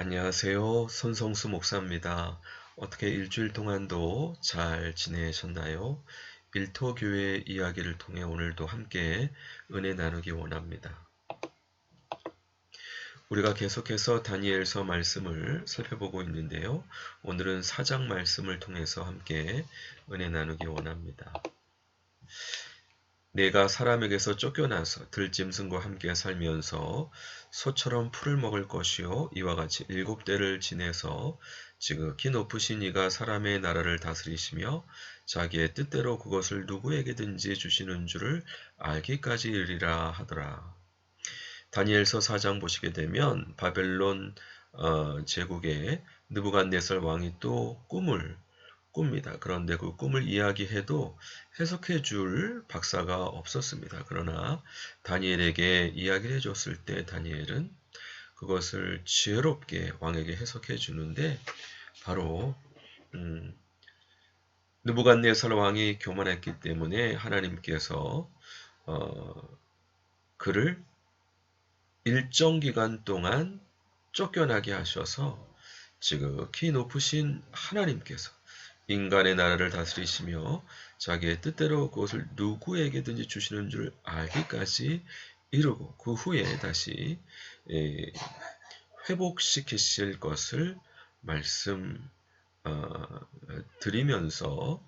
안녕하세요. 손성수 목사입니다. 어떻게 일주일 동안도 잘 지내셨나요? 일터교회 이야기를 통해 오늘도 함께 은혜 나누기 원합니다. 우리가 계속해서 다니엘서 말씀을 살펴보고 있는데요. 오늘은 4장 말씀을 통해서 함께 은혜 나누기 원합니다. 내가 사람에게서 쫓겨나서 들짐승과 함께 살면서 소처럼 풀을 먹을 것이요 이와 같이 7대를 지내서 지극히 높으신 이가 사람의 나라를 다스리시며 자기의 뜻대로 그것을 누구에게든지 주시는 줄을 알기까지 이르리라 하더라. 다니엘서 4장 보시게 되면 바벨론 제국의 느부갓네살 왕이 또 꿈을 꿉니다. 그런데 그 꿈을 이야기해도 해석해 줄 박사가 없었습니다. 그러나 다니엘에게 이야기를 해줬을 때 다니엘은 그것을 지혜롭게 왕에게 해석해 주는데 바로 느부갓네살 왕이 교만했기 때문에 하나님께서 그를 일정 기간 동안 쫓겨나게 하셔서 지극히 높으신 하나님께서 인간의 나라를 다스리시며 자기의 뜻대로 그것을 누구에게든지 주시는 줄 알기까지 이루고 그 후에 다시 회복시키실 것을 말씀드리면서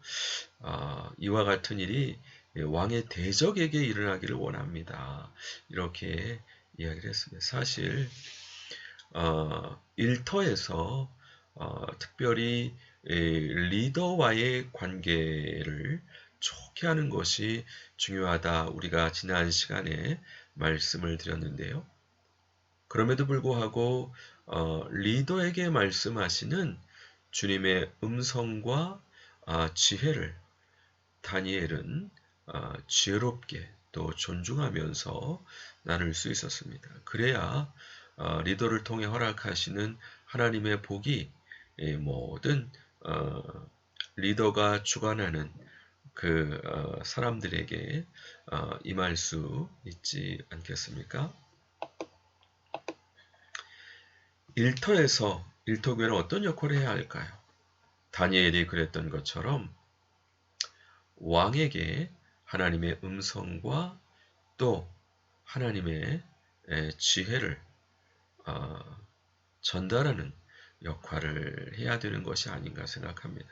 이와 같은 일이 왕의 대적에게 일어나기를 원합니다. 이렇게 이야기를 했습니다. 사실 일터에서 특별히 리더와의 관계를 좋게 하는 것이 중요하다. 우리가 지난 시간에 말씀을 드렸는데요. 그럼에도 불구하고 리더에게 말씀하시는 주님의 음성과 지혜를 다니엘은 지혜롭게 또 존중하면서 나눌 수 있었습니다. 그래야 리더를 통해 허락하시는 하나님의 복이 모든 리더가 주관하는 그 사람들에게 임할 수 있지 않겠습니까? 일터에서 일터교회는 어떤 역할을 해야 할까요? 다니엘이 그랬던 것처럼 왕에게 하나님의 음성과 또 하나님의 지혜를 전달하는 역할을 해야 되는 것이 아닌가 생각합니다.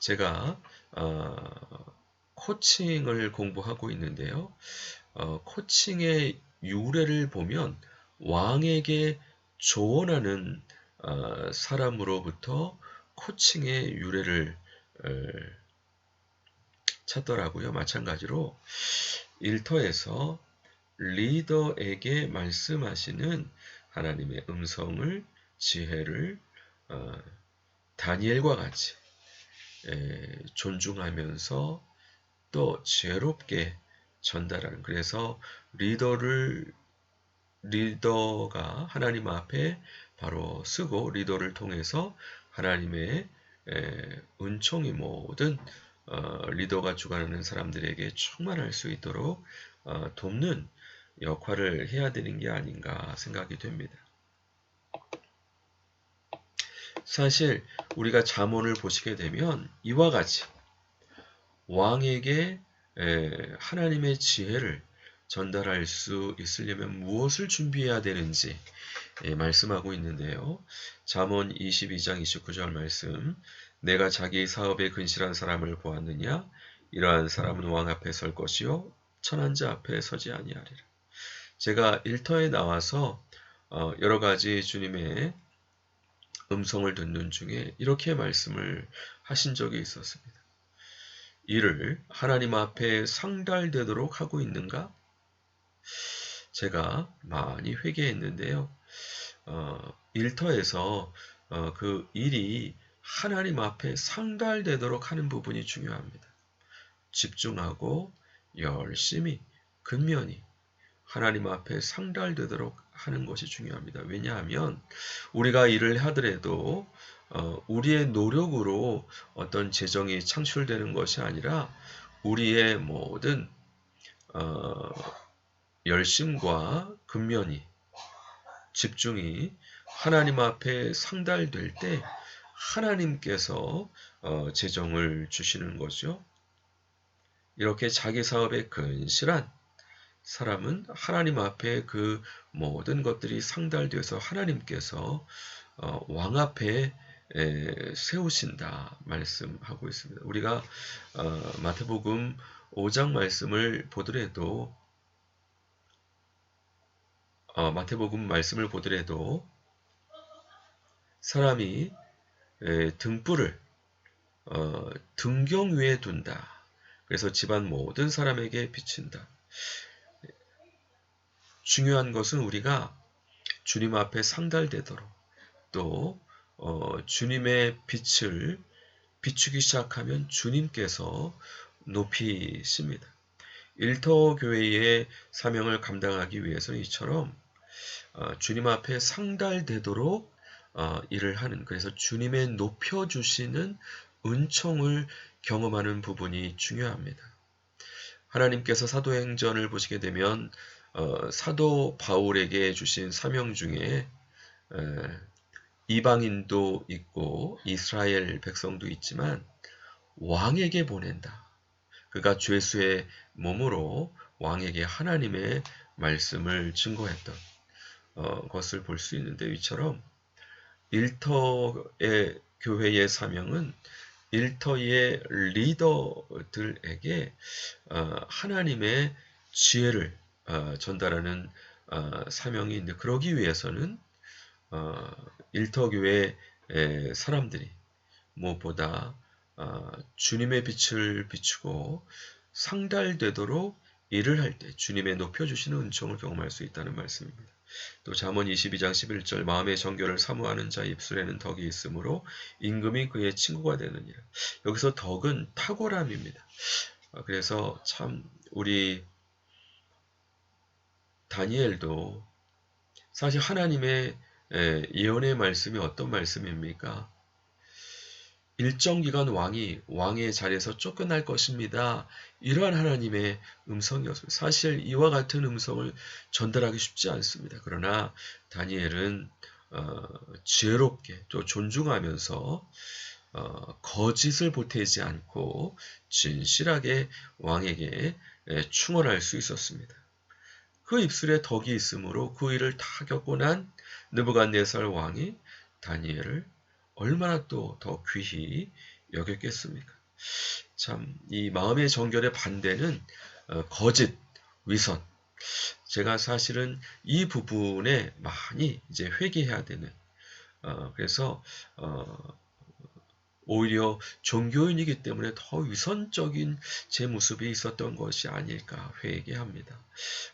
제가 코칭을 공부하고 있는데요. 코칭의 유래를 보면 왕에게 조언하는 사람으로부터 코칭의 유래를 찾더라고요. 마찬가지로 일터에서 리더에게 말씀하시는 하나님의 음성을 지혜를 다니엘과 같이 존중하면서 또 지혜롭게 전달하는, 그래서 리더가 하나님 앞에 바로 쓰고 리더를 통해서 하나님의 은총이 모든 리더가 주관하는 사람들에게 충만할 수 있도록 돕는 역할을 해야 되는 게 아닌가 생각이 됩니다. 사실 우리가 잠언을 보시게 되면 이와 같이 왕에게 하나님의 지혜를 전달할 수 있으려면 무엇을 준비해야 되는지 말씀하고 있는데요. 잠언 22장 29절 말씀, 내가 자기 사업에 근실한 사람을 보았느냐? 이러한 사람은 왕 앞에 설 것이요 천한 자 앞에 서지 아니하리라. 제가 일터에 나와서 여러 가지 주님의 음성을 듣는 중에 이렇게 말씀을 하신 적이 있었습니다. 이를 하나님 앞에 상달되도록 하고 있는가? 제가 많이 회개했는데요. 일터에서 그 일이 하나님 앞에 상달되도록 하는 부분이 중요합니다. 집중하고 열심히 근면히 하나님 앞에 상달되도록 하는 것이 중요합니다. 왜냐하면 우리가 일을 하더라도 우리의 노력으로 어떤 재정이 창출되는 것이 아니라 우리의 모든 열심과 근면이 집중이 하나님 앞에 상달될 때 하나님께서 재정을 주시는 거죠. 이렇게 자기 사업에 근실한 사람은 하나님 앞에 그 모든 것들이 상달되어서 하나님께서 왕 앞에 세우신다 말씀하고 있습니다. 우리가 마태복음 5장 말씀을 보더라도 사람이 등불을 등경 위에 둔다. 그래서 집안 모든 사람에게 비친다. 중요한 것은 우리가 주님 앞에 상달되도록 또 주님의 빛을 비추기 시작하면 주님께서 높이십니다. 일터 교회의 사명을 감당하기 위해서는 이처럼 주님 앞에 상달되도록 일을 하는, 그래서 주님의 높여주시는 은총을 경험하는 부분이 중요합니다. 하나님께서 사도행전을 보시게 되면 사도 바울에게 주신 사명 중에 이방인도 있고 이스라엘 백성도 있지만 왕에게 보낸다. 그가 죄수의 몸으로 왕에게 하나님의 말씀을 증거했던 것을 볼 수 있는데, 이처럼 일터의 교회의 사명은 일터의 리더들에게 하나님의 지혜를 전달하는 사명이 있는데, 그러기 위해서는 일터교회 사람들이 무엇보다 주님의 빛을 비추고 상달되도록 일을 할 때 주님의 높여주시는 은총을 경험할 수 있다는 말씀입니다. 또 잠언 22장 11절 마음의 정결을 사모하는 자 입술에는 덕이 있으므로 임금이 그의 친구가 되느니라. 여기서 덕은 탁월함입니다. 그래서 참 우리 다니엘도 사실 하나님의 예언의 말씀이 어떤 말씀입니까? 일정 기간 왕의 자리에서 쫓겨날 것입니다. 이러한 하나님의 음성이었습니다. 사실 이와 같은 음성을 전달하기 쉽지 않습니다. 그러나 다니엘은 지혜롭게 또 존중하면서 거짓을 보태지 않고 진실하게 왕에게 충원할 수 있었습니다. 그 입술에 덕이 있으므로 그 일을 다 겪고 난 느부갓네살 왕이 다니엘을 얼마나 또 더 귀히 여겼겠습니까? 참, 이 마음의 정결의 반대는 거짓, 위선. 제가 사실은 이 부분에 많이 이제 회개해야 되는, 그래서 오히려 종교인이기 때문에 더 위선적인 제 모습이 있었던 것이 아닐까 회개합니다.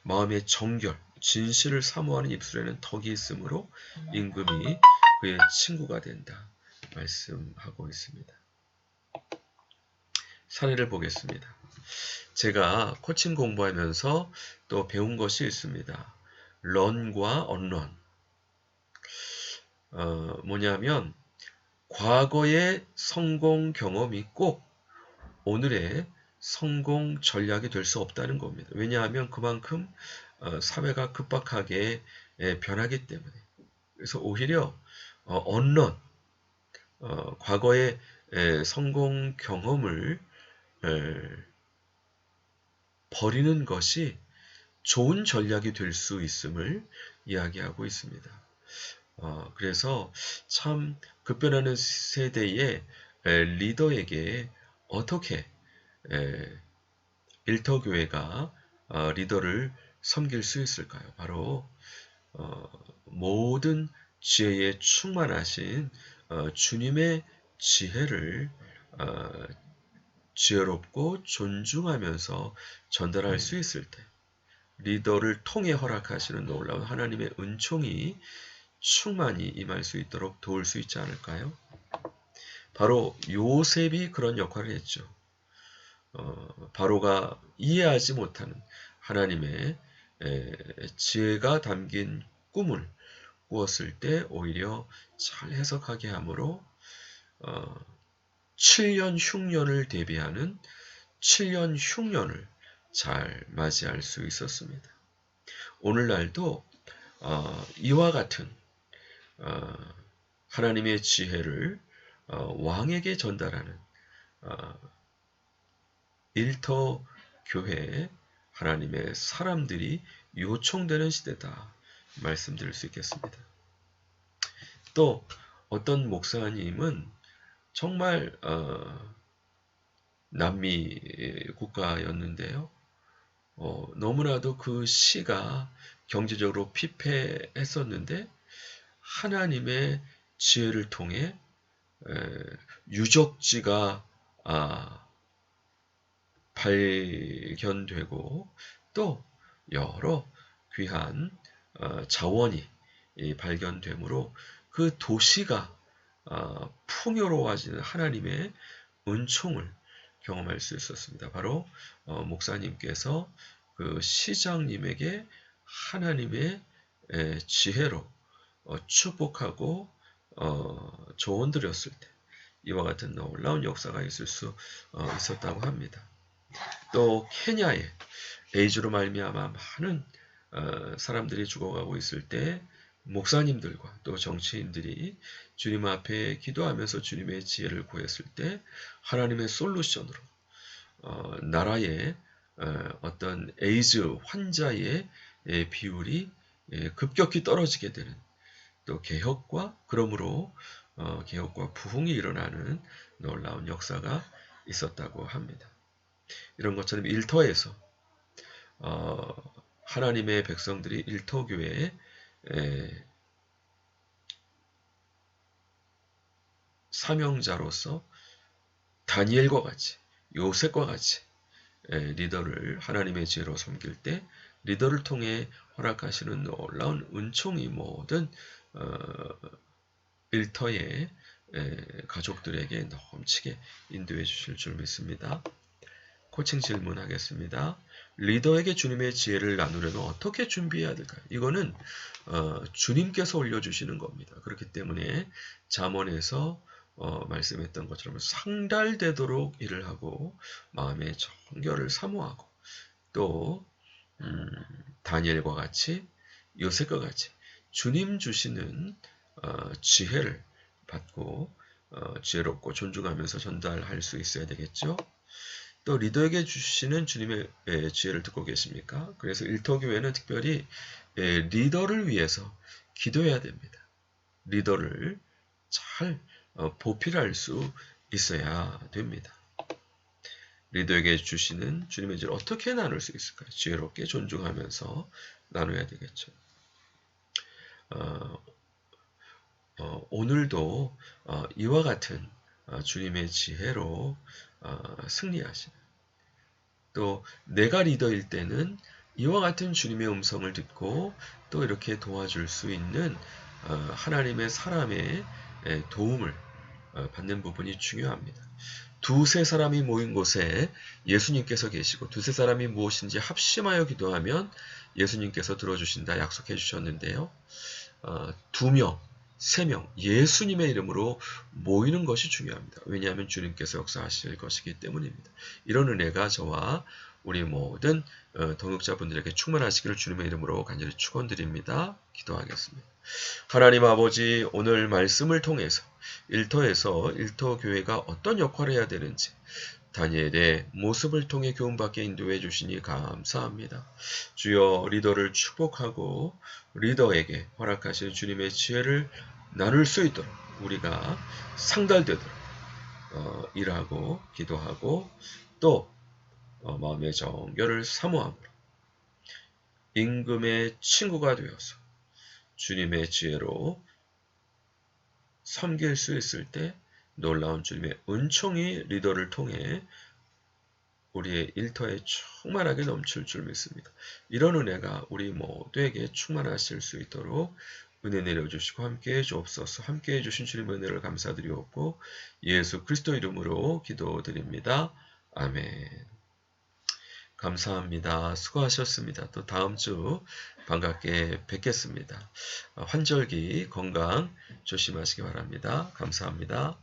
마음의 정결, 진실을 사모하는 입술에는 덕이 있으므로 임금이 그의 친구가 된다 말씀하고 있습니다. 사례를 보겠습니다. 제가 코칭 공부하면서 또 배운 것이 있습니다. 런과 언런. 뭐냐면 과거의 성공 경험이 꼭 오늘의 성공 전략이 될 수 없다는 겁니다. 왜냐하면 그만큼 사회가 급박하게 변하기 때문에. 그래서 오히려 언론, 과거의 성공 경험을 버리는 것이 좋은 전략이 될 수 있음을 이야기하고 있습니다. 그래서 참 급변하는 세대의 리더에게 어떻게 일터교회가 리더를 섬길 수 있을까요? 바로 모든 지혜에 충만하신 주님의 지혜를 지혜롭고 존중하면서 전달할 수 있을 때 리더를 통해 허락하시는 놀라운 하나님의 은총이 충만히 임할 수 있도록 도울 수 있지 않을까요? 바로 요셉이 그런 역할을 했죠. 바로가 이해하지 못하는 하나님의 지혜가 담긴 꿈을 꾸었을 때 오히려 잘 해석하게 하므로 7년 흉년을 대비하는 7년 흉년을 잘 맞이할 수 있었습니다. 오늘날도 이와 같은 하나님의 지혜를 왕에게 전달하는 일터 교회에 하나님의 사람들이 요청되는 시대다 말씀드릴 수 있겠습니다. 또 어떤 목사님은 정말 남미 국가였는데요. 너무나도 그 시가 경제적으로 피폐했었는데 하나님의 지혜를 통해 유적지가 발견되고 또 여러 귀한 자원이 발견되므로 그 도시가 풍요로워지는 하나님의 은총을 경험할 수 있었습니다. 바로 목사님께서 그 시장님에게 하나님의 지혜로 축복하고 조언 드렸을 때 이와 같은 놀라운 역사가 있을 수 있었다고 합니다. 또 케냐에 에이즈로 말미암아 많은 사람들이 죽어가고 있을 때 목사님들과 또 정치인들이 주님 앞에 기도하면서 주님의 지혜를 구했을 때 하나님의 솔루션으로 나라의 어떤 에이즈 환자의 비율이 급격히 떨어지게 되는 또 개혁과 그러므로 개혁과 부흥이 일어나는 놀라운 역사가 있었다고 합니다. 이런 것처럼 일터에서 하나님의 백성들이 일터교회에 사명자로서 다니엘과 같이 요셉과 같이 리더를 하나님의 지혜로 섬길 때 리더를 통해 허락하시는 놀라운 은총이 모든 일터의 가족들에게 넘치게 인도해 주실 줄 믿습니다. 코칭 질문하겠습니다. 리더에게 주님의 지혜를 나누려면 어떻게 준비해야 될까요? 이거는 주님께서 올려주시는 겁니다. 그렇기 때문에 잠언에서 말씀했던 것처럼 상달되도록 일을 하고 마음의 정결을 사모하고 또 다니엘과 같이 요셉과 같이 주님 주시는 지혜를 받고 지혜롭고 존중하면서 전달할 수 있어야 되겠죠. 또 리더에게 주시는 주님의 지혜를 듣고 계십니까? 그래서 일터교회는 특별히 리더를 위해서 기도해야 됩니다. 리더를 잘 보필할 수 있어야 됩니다. 리더에게 주시는 주님의 지혜를 어떻게 나눌 수 있을까요? 지혜롭게 존중하면서 나눠야 되겠죠. 오늘도 이와 같은 주님의 지혜로 승리하시는 또 내가 리더일 때는 이와 같은 주님의 음성을 듣고 또 이렇게 도와줄 수 있는 하나님의 사람의 도움을 받는 부분이 중요합니다. 두세 사람이 모인 곳에 예수님께서 계시고 두세 사람이 무엇인지 합심하여 기도하면 예수님께서 들어주신다 약속해 주셨는데요. 2명, 3명 예수님의 이름으로 모이는 것이 중요합니다. 왜냐하면 주님께서 역사하실 것이기 때문입니다. 이런 은혜가 저와 우리 모든 동역자분들에게 충만하시기를 주님의 이름으로 간절히 축원드립니다. 기도하겠습니다. 하나님 아버지, 오늘 말씀을 통해서 일터에서 일터교회가 어떤 역할을 해야 되는지 다니엘의 모습을 통해 교훈받게 인도해 주시니 감사합니다. 주여, 리더를 축복하고 리더에게 허락하신 주님의 지혜를 나눌 수 있도록 우리가 상달되도록 일하고 기도하고 또 마음의 정결을 사모함으로 임금의 친구가 되어서 주님의 지혜로 섬길 수 있을 때 놀라운 주님의 은총이 리더를 통해 우리의 일터에 충만하게 넘칠 줄 믿습니다. 이런 은혜가 우리 모두에게 충만하실 수 있도록 은혜 내려주시고 함께해 주옵소서. 함께해 주신 주님의 은혜를 감사드리옵고 예수 그리스도 이름으로 기도드립니다. 아멘. 감사합니다. 수고하셨습니다. 또 다음 주 반갑게 뵙겠습니다. 환절기 건강 조심하시기 바랍니다. 감사합니다.